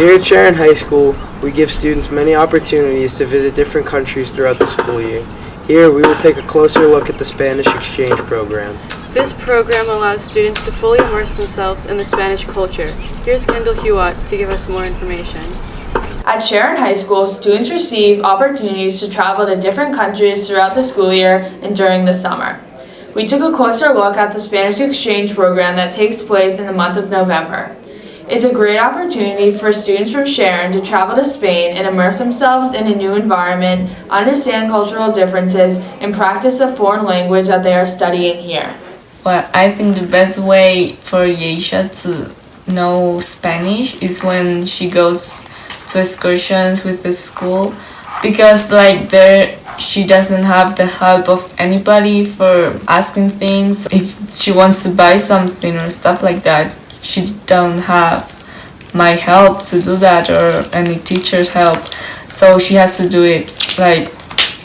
Here at Sharon High School, we give students many opportunities to visit different countries throughout the school year. Here, we will take a closer look at the Spanish exchange program. This program allows students to fully immerse themselves in the Spanish culture. Here's Kendall Hewitt to give us more information. At Sharon High School, students receive opportunities to travel to different countries throughout the school year and during the summer. We took a closer look at the Spanish exchange program that takes place in the month of November. It's a great opportunity for students from Sharon to travel to Spain and immerse themselves in a new environment, understand cultural differences, and practice the foreign language that they are studying here. Well, I think the best way for Yeisha to know Spanish is when she goes to excursions with the school, because there she doesn't have the help of anybody for asking things. If she wants to buy something or stuff like that, she don't have my help to do that or any teacher's help, so she has to do it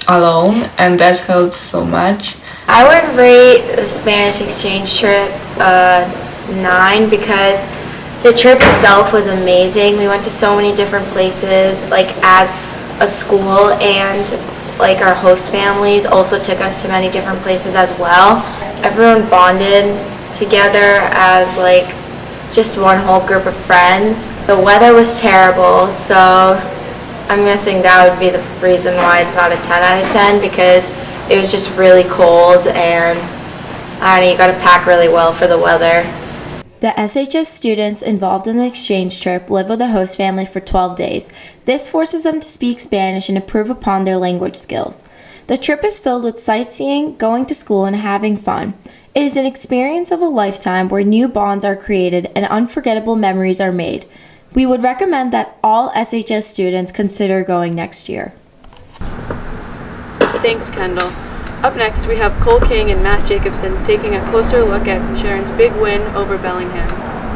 alone, and that helps so much. I would rate the Spanish exchange trip 9 because the trip itself was amazing. We went to so many different places as a school, and our host families also took us to many different places as well. Everyone bonded together as just one whole group of friends. The weather was terrible, so I'm guessing that would be the reason why it's not a 10 out of 10, because it was just really cold, and I don't know, you gotta pack really well for the weather. The SHS students involved in the exchange trip live with a host family for 12 days. This forces them to speak Spanish and improve upon their language skills. The trip is filled with sightseeing, going to school, and having fun. It is an experience of a lifetime where new bonds are created and unforgettable memories are made. We would recommend that all SHS students consider going next year. Thanks, Kendall. Up next, we have Cole King and Matt Jacobson taking a closer look at Sharon's big win over Bellingham.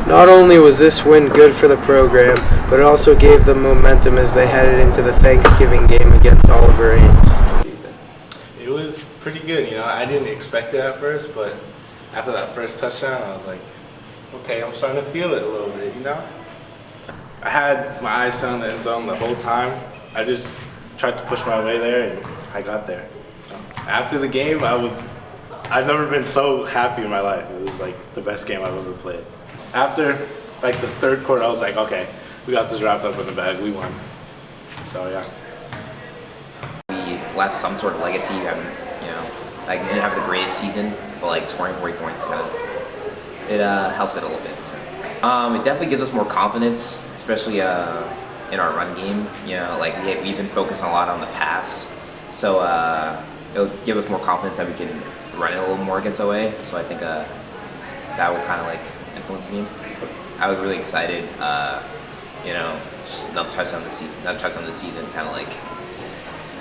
Not only was this win good for the program, but it also gave them momentum as they headed into the Thanksgiving game against Oliver Ames. It was pretty good, I didn't expect it at first, but after that first touchdown, I was like, okay, I'm starting to feel it a little bit, I had my eyes on the end zone the whole time. I just tried to push my way there, and I got there. After the game, I've never been so happy in my life. It was the best game I've ever played. After the third quarter, I was like, okay, we got this wrapped up in the bag, we won. So yeah. We left some sort of legacy. We haven't, we didn't have the greatest season, but scoring 40 points, it helps it a little bit. So. It definitely gives us more confidence, especially in our run game. We've been focusing a lot on the pass, so it'll give us more confidence that we can run it a little more against OA. So I think that will kind of influence the game. I was really excited. Not touchdown this season, kind of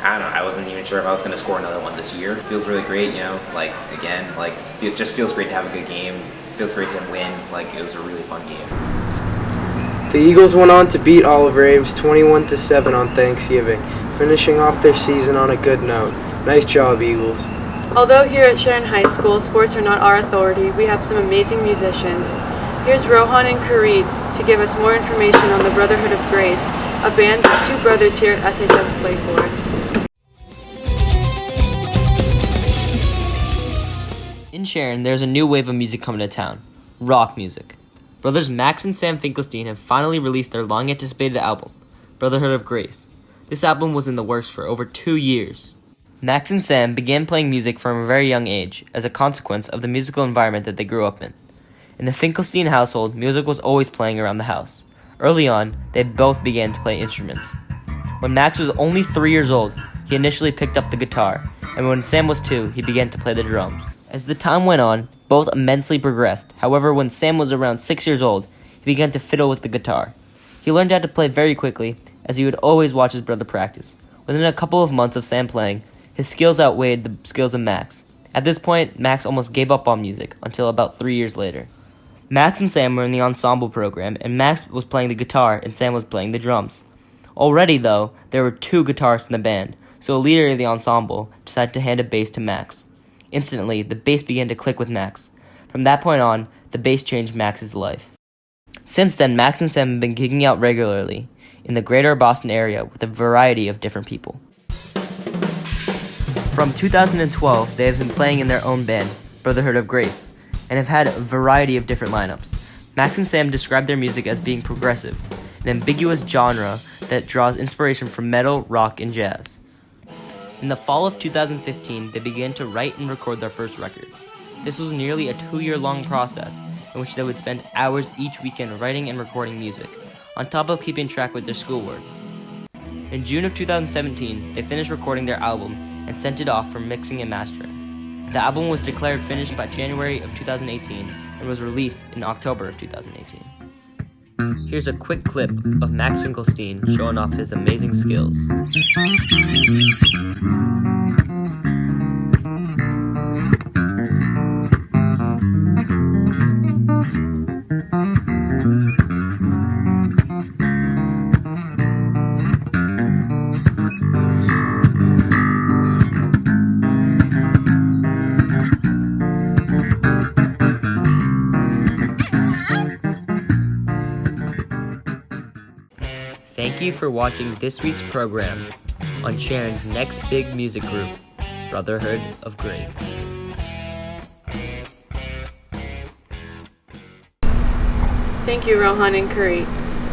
I don't know, I wasn't even sure if I was going to score another one this year. It feels really great, it just feels great to have a good game. It feels great to win. It was a really fun game. The Eagles went on to beat Oliver Ames 21-7 on Thanksgiving, finishing off their season on a good note. Nice job, Eagles. Although here at Sharon High School, sports are not our authority, we have some amazing musicians. Here's Rohan and Kareed to give us more information on the Brotherhood of Grace, a band that two brothers here at SHS play for. In Sharon, there's a new wave of music coming to town, rock music. Brothers Max and Sam Finkelstein have finally released their long-anticipated album, Brotherhood of Grace. This album was in the works for over 2 years. Max and Sam began playing music from a very young age as a consequence of the musical environment that they grew up in. In the Finkelstein household, music was always playing around the house. Early on, they both began to play instruments. When Max was only 3 years old, he initially picked up the guitar, and when Sam was 2, he began to play the drums. As the time went on, both immensely progressed. However, when Sam was around 6 years old, he began to fiddle with the guitar. He learned how to play very quickly, as he would always watch his brother practice. Within a couple of months of Sam playing, his skills outweighed the skills of Max. At this point, Max almost gave up on music, until about 3 years later. Max and Sam were in the ensemble program, and Max was playing the guitar and Sam was playing the drums. Already, though, there were 2 guitarists in the band, so a leader of the ensemble decided to hand a bass to Max. Instantly, the bass began to click with Max. From that point on, the bass changed Max's life. Since then, Max and Sam have been gigging out regularly in the greater Boston area with a variety of different people. From 2012, they have been playing in their own band, Brotherhood of Grace, and have had a variety of different lineups. Max and Sam describe their music as being progressive, an ambiguous genre that draws inspiration from metal, rock, and jazz. In the fall of 2015, they began to write and record their first record. This was nearly a 2-year-long process in which they would spend hours each weekend writing and recording music, on top of keeping track with their schoolwork. In June of 2017, they finished recording their album and sent it off for mixing and mastering. The album was declared finished by January of 2018 and was released in October of 2018. Here's a quick clip of Max Finkelstein showing off his amazing skills. Thank you for watching this week's program on Sharon's next big music group, Brotherhood of Grace. Thank you, Rohan and Kareet.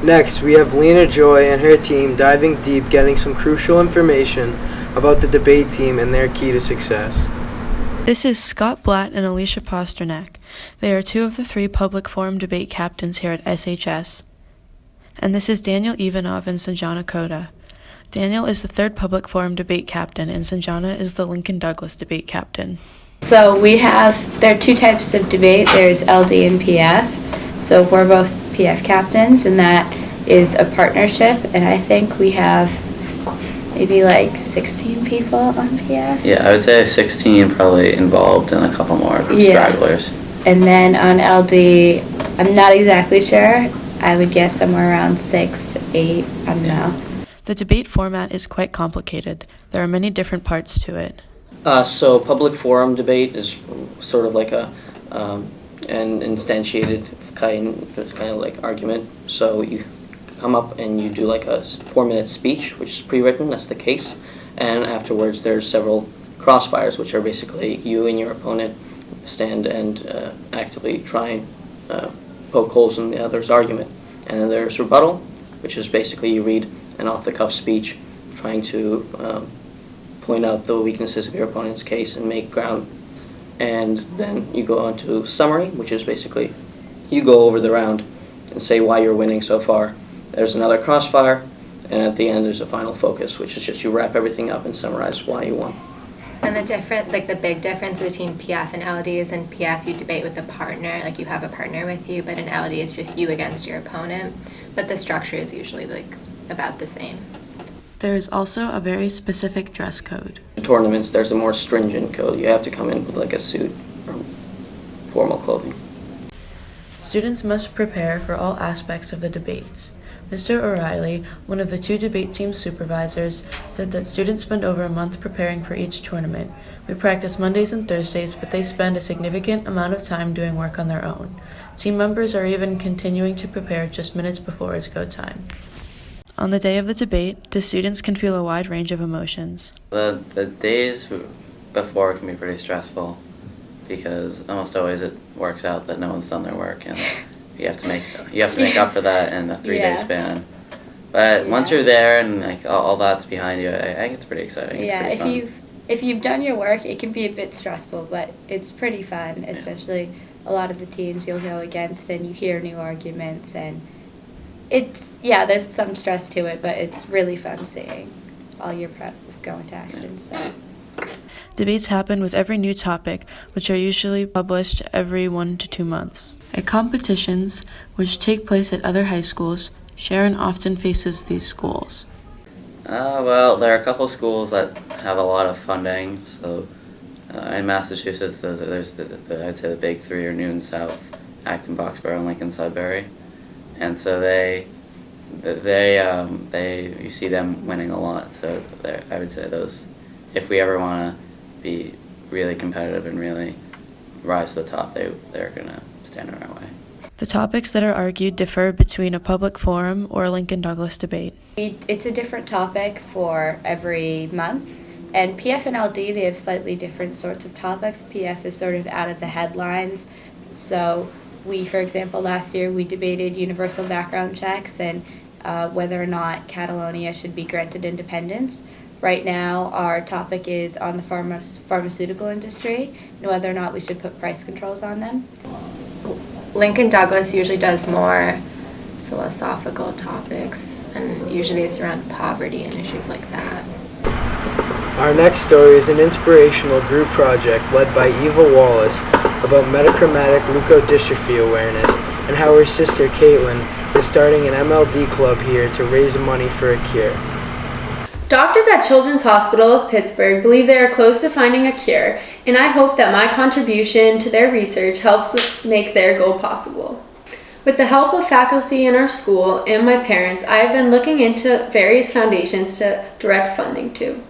Next, we have Lena Joy and her team diving deep, getting some crucial information about the debate team and their key to success. This is Scott Blatt and Alicia Pasternak. They are 2 of the 3 public forum debate captains here at SHS. And this is Daniel Ivanov and Sanjana Koda. Daniel is the 3rd public forum debate captain, and Sanjana is the Lincoln Douglas debate captain. So there are 2 types of debate. There's LD and PF. So we're both PF captains, and that is a partnership. And I think we have maybe like 16 people on PF. Yeah, I would say 16 probably involved and a couple more stragglers. And then on LD, I'm not exactly sure. I would guess somewhere around 6, 8, I don't know. The debate format is quite complicated. There are many different parts to it. So public forum debate is sort of like an instantiated kind of like argument. So you come up and you do like a 4-minute speech, which is pre-written, that's the case. And afterwards there's several crossfires, which are basically you and your opponent stand and actively try and poke holes in the other's argument. And then there's rebuttal, which is basically you read an off-the-cuff speech trying to point out the weaknesses of your opponent's case and make ground. And then you go on to summary, which is basically you go over the round and say why you're winning so far. There's another crossfire, and at the end there's a final focus, which is just you wrap everything up and summarize why you won. And the big difference between PF and LD is in PF you debate with a partner, like you have a partner with you, but in LD it's just you against your opponent. But the structure is usually like about the same. There is also a very specific dress code. In tournaments, there's a more stringent code. You have to come in with like a suit or formal clothing. Students must prepare for all aspects of the debates. Mr. O'Reilly, one of the 2 debate team supervisors, said that students spend over a month preparing for each tournament. We practice Mondays and Thursdays, but they spend a significant amount of time doing work on their own. Team members are even continuing to prepare just minutes before it's go time. On the day of the debate, the students can feel a wide range of emotions. The days before can be pretty stressful because almost always it works out that no one's done their work and you have to make up for that in a 3-day span. But once you're there and like all that's behind you, I think it's pretty exciting. It's pretty fun. If you've done your work, it can be a bit stressful, but it's pretty fun, especially a lot of the teams you'll go against and you hear new arguments, and there's some stress to it, but it's really fun seeing all your prep go into action. So. Debates happen with every new topic, which are usually published every 1 to 2 months. At competitions, which take place at other high schools, Sharon often faces these schools. Well, there are a couple schools that have a lot of funding. So in Massachusetts, there's I'd say the big 3 are Newton South, Acton, Boxborough, and Lincoln Sudbury. And so you see them winning a lot. So I would say those, if we ever want to be really competitive and really rise to the top, they're going to stand in our way. The topics that are argued differ between a public forum or a Lincoln Douglas debate. It's a different topic for every month. And PF and LD, they have slightly different sorts of topics. PF is sort of out of the headlines. So for example, last year we debated universal background checks and whether or not Catalonia should be granted independence. Right now, our topic is on the pharmaceutical industry and whether or not we should put price controls on them. Lincoln Douglas usually does more philosophical topics, and usually they surround poverty and issues like that. Our next story is an inspirational group project led by Eva Wallace about metachromatic leukodystrophy awareness and how her sister Caitlin is starting an MLD club here to raise money for a cure. Doctors at Children's Hospital of Pittsburgh believe they are close to finding a cure, and I hope that my contribution to their research helps make their goal possible. With the help of faculty in our school and my parents, I have been looking into various foundations to direct funding to.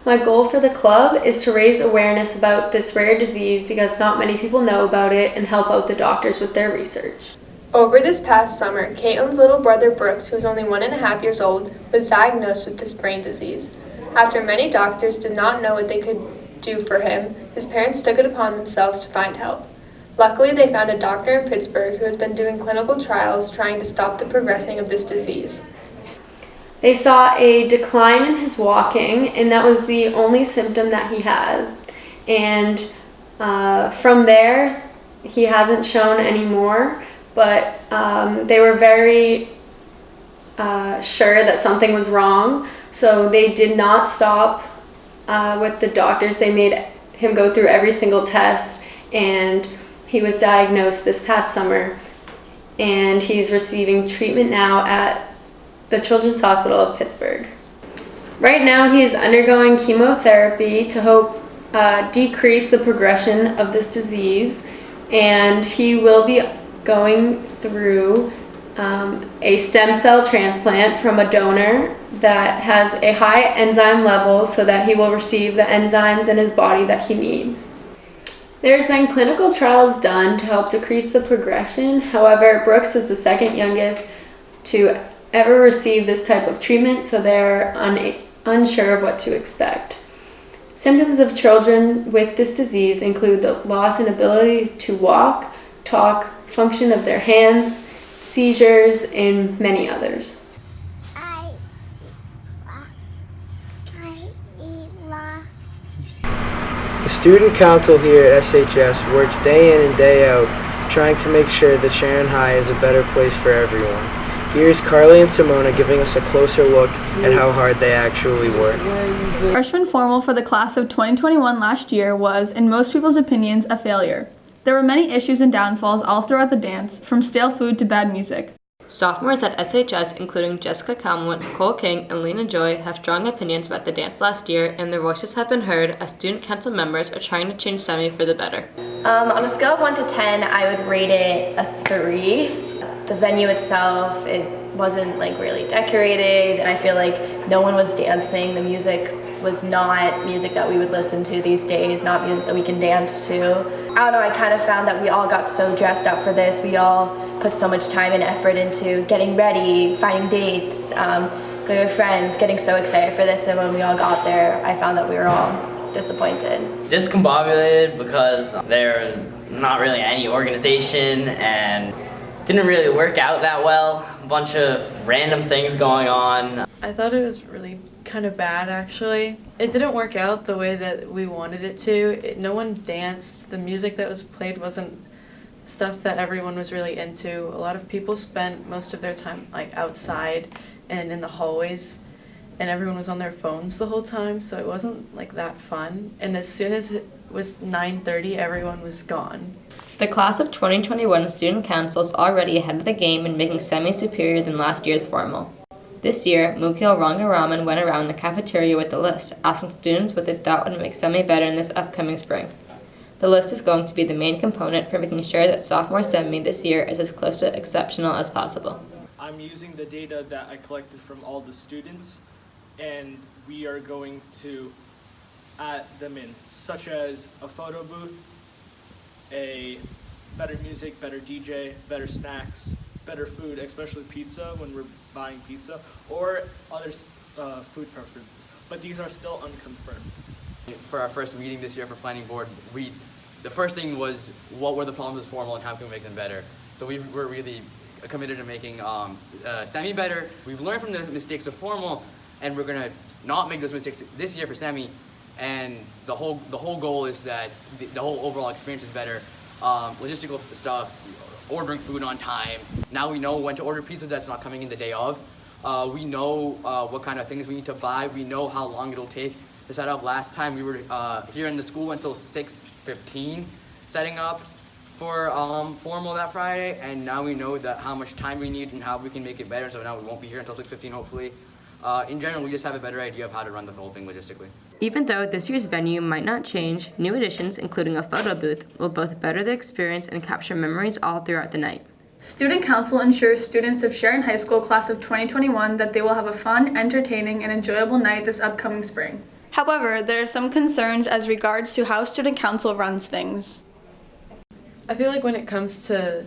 My goal for the club is to raise awareness about this rare disease because not many people know about it and help out the doctors with their research. Over this past summer, Caitlin's little brother Brooks, who was only 1.5 years old, was diagnosed with this brain disease. After many doctors did not know what they could do for him, his parents took it upon themselves to find help. Luckily, they found a doctor in Pittsburgh who has been doing clinical trials trying to stop the progressing of this disease. They saw a decline in his walking, and that was the only symptom that he had. And from there, he hasn't shown any more. But they were very sure that something was wrong, so they did not stop with the doctors. They made him go through every single test, and he was diagnosed this past summer, and he's receiving treatment now at the Children's Hospital of Pittsburgh. Right now, he is undergoing chemotherapy to help decrease the progression of this disease, and he will be going through a stem cell transplant from a donor that has a high enzyme level so that he will receive the enzymes in his body that he needs. There's been clinical trials done to help decrease the progression. However, Brooks is the second youngest to ever receive this type of treatment, so they're unsure of what to expect. Symptoms of children with this disease include the loss in ability to walk, talk, function of their hands, seizures, and many others. The student council here at SHS works day in and day out trying to make sure that Sharon High is a better place for everyone. Here's Carly and Simona giving us a closer look at how hard they actually work. Freshman formal for the class of 2021 last year was, in most people's opinions, a failure. There were many issues and downfalls all throughout the dance, from stale food to bad music. Sophomores at SHS, including Jessica Kalmowitz, Cole King, and Lena Joy, have strong opinions about the dance last year, and their voices have been heard as student council members are trying to change Semi for the better. On a scale of 1 to 10, I would rate it a 3. The venue itself, it wasn't really decorated. I feel like no one was dancing. The music was not music that we would listen to these days, not music that we can dance to. I don't know, I kind of found that we all got so dressed up for this. We all put so much time and effort into getting ready, finding dates, going with friends, getting so excited for this, and when we all got there, I found that we were all disappointed. Discombobulated because there's not really any organization and didn't really work out that well. A bunch of random things going on. I thought it was really kind of bad, actually. It didn't work out the way that we wanted it to. No one danced. The music that was played wasn't stuff that everyone was really into. A lot of people spent most of their time outside and in the hallways, and everyone was on their phones the whole time, so it wasn't that fun. And as soon as it was 9:30, everyone was gone. The class of 2021 student council is already ahead of the game in making Semi superior than last year's formal. This year, Mukhil Rangaraman went around the cafeteria with a list, asking students what they thought would make Semi better in this upcoming spring. The list is going to be the main component for making sure that sophomore Semi this year is as close to exceptional as possible. I'm using the data that I collected from all the students, and we are going to add them in, such as a photo booth, a better music, better DJ, better snacks, better food, especially pizza when we're buying pizza, or other food preferences. But these are still unconfirmed. For our first meeting this year for planning board, the first thing was what were the problems with formal and how can we make them better. So we're really committed to making semi better. We've learned from the mistakes of formal, and we're gonna not make those mistakes this year for semi. And the whole goal is that the whole overall experience is better. Logistical stuff, ordering food on time. Now we know when to order pizza that's not coming in the day of. We know what kind of things we need to buy. We know how long it'll take to set up. Last time we were here in the school until 6:15 setting up for formal that Friday, and now we know that how much time we need and how we can make it better, so now we won't be here until 6:15 hopefully. In general, we just have a better idea of how to run the whole thing logistically. Even though this year's venue might not change, new additions, including a photo booth, will both better the experience and capture memories all throughout the night. Student Council ensures students of Sharon High School class of 2021 that they will have a fun, entertaining, and enjoyable night this upcoming spring. However, there are some concerns as regards to how Student Council runs things. I feel like when it comes to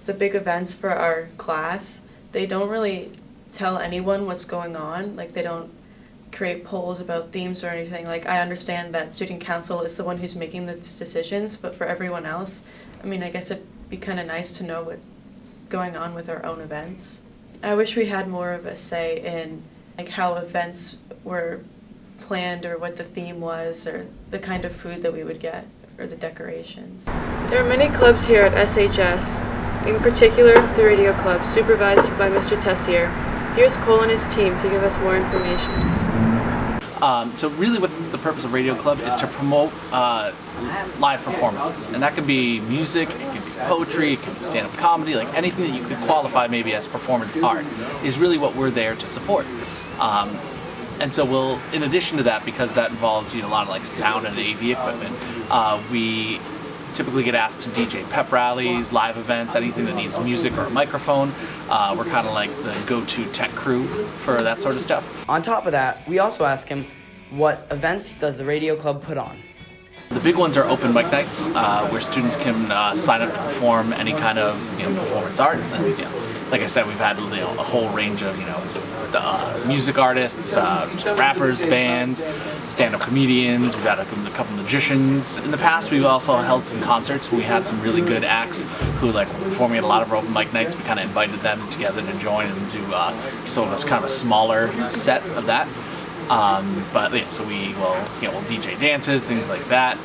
the big events for our class, they don't really tell anyone what's going on. Like, they don't create polls about themes or anything. Like, I understand that Student Council is the one who's making the decisions, but for everyone else, I mean, I guess it'd be kind of nice to know what's going on with our own events. I wish we had more of a say in like how events were planned or what the theme was or the kind of food that we would get or the decorations. There are many clubs here at SHS, in particular the radio club supervised by Mr. Tessier. Here's Cole and his team to give us more information. So really what the purpose of Radio Club is to promote live performances. And that could be music, it could be poetry, it could be stand-up comedy, like anything that you could qualify maybe as performance art is really what we're there to support. And so we'll, in addition to that, because that involves a lot of like sound and AV equipment, we typically get asked to DJ pep rallies, live events, anything that needs music or a microphone. We're kind of like the go-to tech crew for that sort of stuff. On top of that, we also ask him, what events does the radio club put on? The big ones are open mic nights, where students can sign up to perform any kind of performance art. And, like I said, we've had a whole range of music artists, rappers, bands, stand-up comedians. We've had a couple magicians. In the past, we've also held some concerts. We had some really good acts who were performing at a lot of our open mic nights. We kind of invited them together to join and do sort of kind of a smaller set of that. So we'll DJ dances, things like that.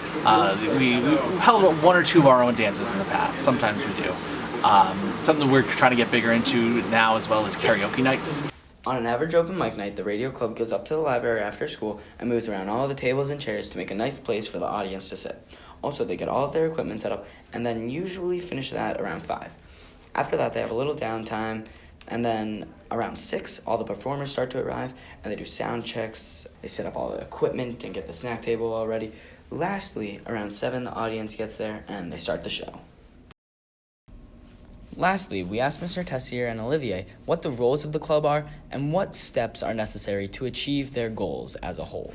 We held one or two of our own dances in the past. Sometimes we do. Something we're trying to get bigger into now as well as karaoke nights. On an average open mic night, the radio club goes up to the library after school and moves around all the tables and chairs to make a nice place for the audience to sit. Also, they get all of their equipment set up and then usually finish that around 5. After that, they have a little downtime, and then around 6, all the performers start to arrive and they do sound checks. They set up all the equipment and get the snack table all ready. Lastly, around 7, the audience gets there and they start the show. Lastly, we asked Mr. Tessier and Olivier what the roles of the club are and what steps are necessary to achieve their goals as a whole.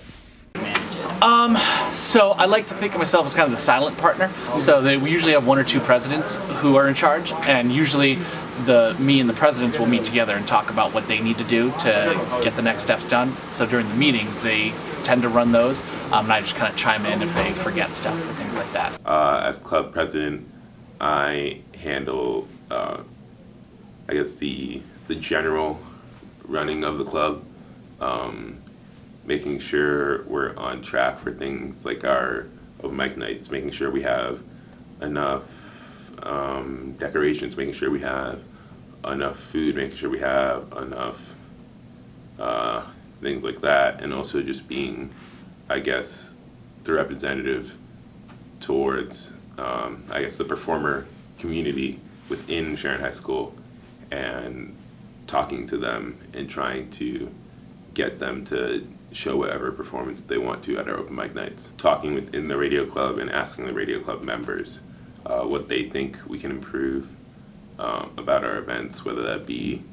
So I like to think of myself as kind of the silent partner. So we usually have 1 or 2 presidents who are in charge, and usually me and the presidents will meet together and talk about what they need to do to get the next steps done. So during the meetings, they tend to run those, and I just kind of chime in if they forget stuff or things like that. As club president, I handle I guess the general running of the club, making sure we're on track for things like our open mic nights, making sure we have enough decorations, making sure we have enough food, making sure we have enough things like that, and also just being, I guess, the representative towards, I guess, the performer community within Sharon High School, and talking to them and trying to get them to show whatever performance they want to at our open mic nights. Talking within the radio club and asking the radio club members what they think we can improve about our events, whether that be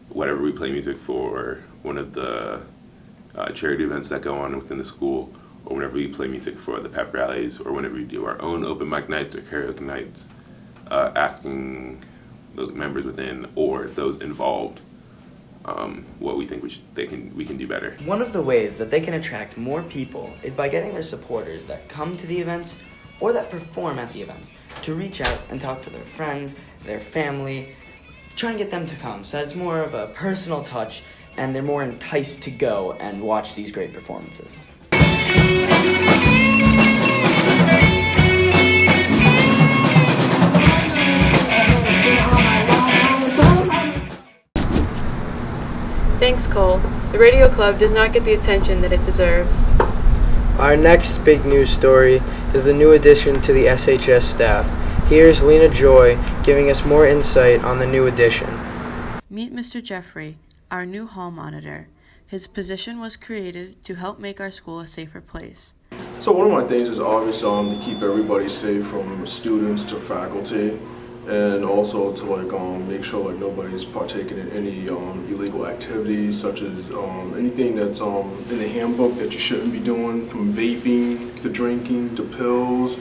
whatever we play music for, one of the charity events that go on within the school, or whenever we play music for the pep rallies, or whenever we do our own open mic nights or karaoke nights. asking those members within or those involved what we think we can do better. One of the ways that they can attract more people is by getting their supporters that come to the events or that perform at the events to reach out and talk to their friends, their family, try and get them to come so that it's more of a personal touch and they're more enticed to go and watch these great performances. Thanks, Cole. The Radio Club does not get the attention that it deserves. Our next big news story is the new addition to the SHS staff. Here's Lena Joy giving us more insight on the new addition. Meet Mr. Jeffrey, our new hall monitor. His position was created to help make our school a safer place. So one of my things is obviously to keep everybody safe, from students to faculty, and also to make sure nobody's partaking in any illegal activities, such as anything that's in the handbook that you shouldn't be doing, from vaping to drinking to pills,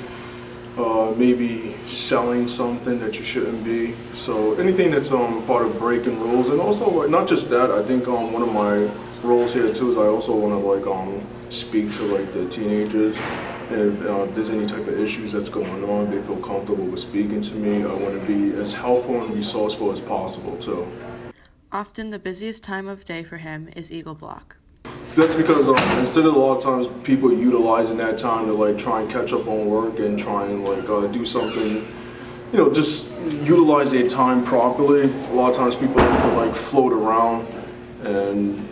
maybe selling something that you shouldn't be. So anything that's part of breaking rules, and also not just that. I think one of my roles here too is I also want to speak to the teenagers. If there's any type of issues that's going on, they feel comfortable with speaking to me. I want to be as helpful and resourceful as possible too. Often the busiest time of day for him is Eagle Block. That's because instead of a lot of times people utilizing that time to try and catch up on work and try and do something, just utilize their time properly. A lot of times people have to float around and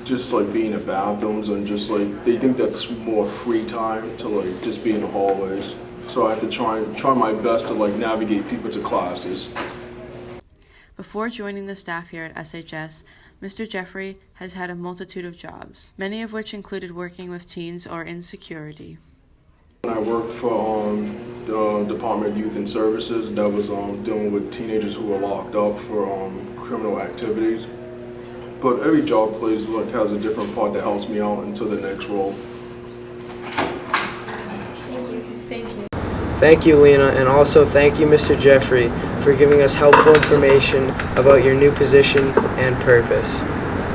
just be in the bathrooms, and just they think that's more free time to just be in the hallways. So I have to try my best to navigate people to classes. Before joining the staff here at SHS, Mr. Jeffrey has had a multitude of jobs, many of which included working with teens or in security. I worked for the Department of Youth and Services that was dealing with teenagers who were locked up for criminal activities. But every job place has a different part that helps me out into the next role. Thank you. Thank you. Thank you, Lena, and also thank you, Mr. Jeffrey, for giving us helpful information about your new position and purpose.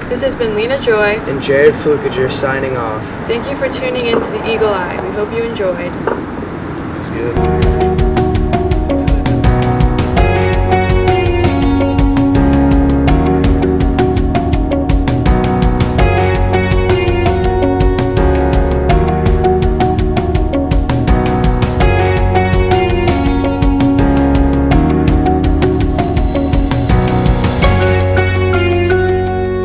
This has been Lena Joy and Jared Flukager signing off. Thank you for tuning in to the Eagle Eye. We hope you enjoyed. Good.